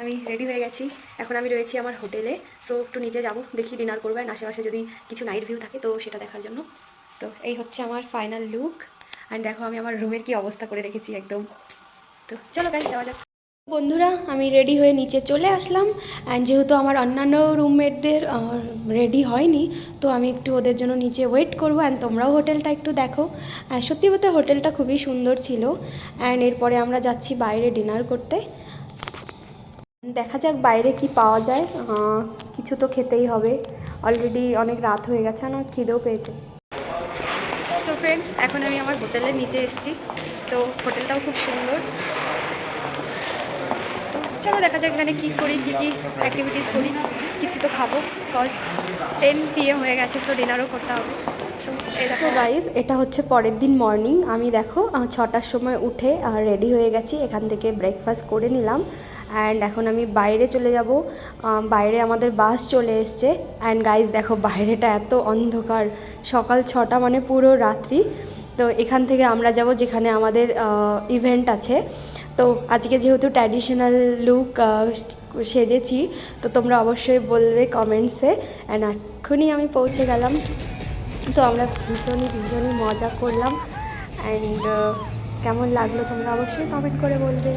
আমি রেডি হয়ে গেছি। এখন আমি রয়েছি আমার হোটেলে। সো একটু নিচে যাব, দেখি ডিনার করবো, অ্যান্ড আশেপাশে যদি কিছু নাইট ভিউ থাকে তো সেটা দেখার জন্য। তো এই হচ্ছে আমার ফাইনাল লুক। অ্যান্ড দেখো আমি আমার রুমের কি অবস্থা করে রেখেছি একদম। তো চলো গাইস যাওয়া যাক। বন্ধুরা, আমি রেডি হয়ে নিচে চলে আসলাম। অ্যান্ড যেহেতু আমার অন্যান্য রুমমেটদের রেডি হয়নি, তো আমি একটু ওদের জন্য নিচে ওয়েট করবো। অ্যান্ড তোমরাও হোটেলটা একটু দেখো। সত্যি বলতে হোটেলটা খুবই সুন্দর ছিল। অ্যান্ড এরপরে আমরা যাচ্ছি বাইরে ডিনার করতে। দেখা যাক বাইরে কি পাওয়া যায়। কিছু তো খেতেই হবে, অলরেডি অনেক রাত হয়ে গেছে, না খিদেও পেয়েছে। সো ফ্রেন্ডস, এখন আমি আমার হোটেলের নিচে এসেছি। তো হোটেলটাও খুব সুন্দর। তো চলো দেখা যাক এখানে কী করি, কী কী অ্যাক্টিভিটিস করি। কিছু তো খাবো, বিকজ 10 PM হয়ে গেছে, সো ডিনারও করতে হবে। সো গাইস, এটা হচ্ছে পরের দিন মর্নিং। আমি দেখো 6টার সময় উঠে রেডি হয়ে গেছি, এখান থেকে ব্রেকফাস্ট করে নিলাম। অ্যান্ড এখন আমি বাইরে চলে যাব। বাইরে আমাদের বাস চলে এসছে। অ্যান্ড গাইস দেখো বাইরেটা এত অন্ধকার, সকাল 6টা মানে পুরো রাত্রি। তো এখান থেকে আমরা যাব যেখানে আমাদের ইভেন্ট আছে। তো আজকে যেহেতু ট্র্যাডিশনাল লুক সেজেছি, তো তোমরা অবশ্যই বলবে কমেন্টসে। অ্যান্ড এখনই আমি পৌঁছে গেলাম। তো আমরা ভীষণই মজা করলাম। অ্যান্ড কেমন লাগলো তোমরা অবশ্যই কমেন্ট করে বলবে।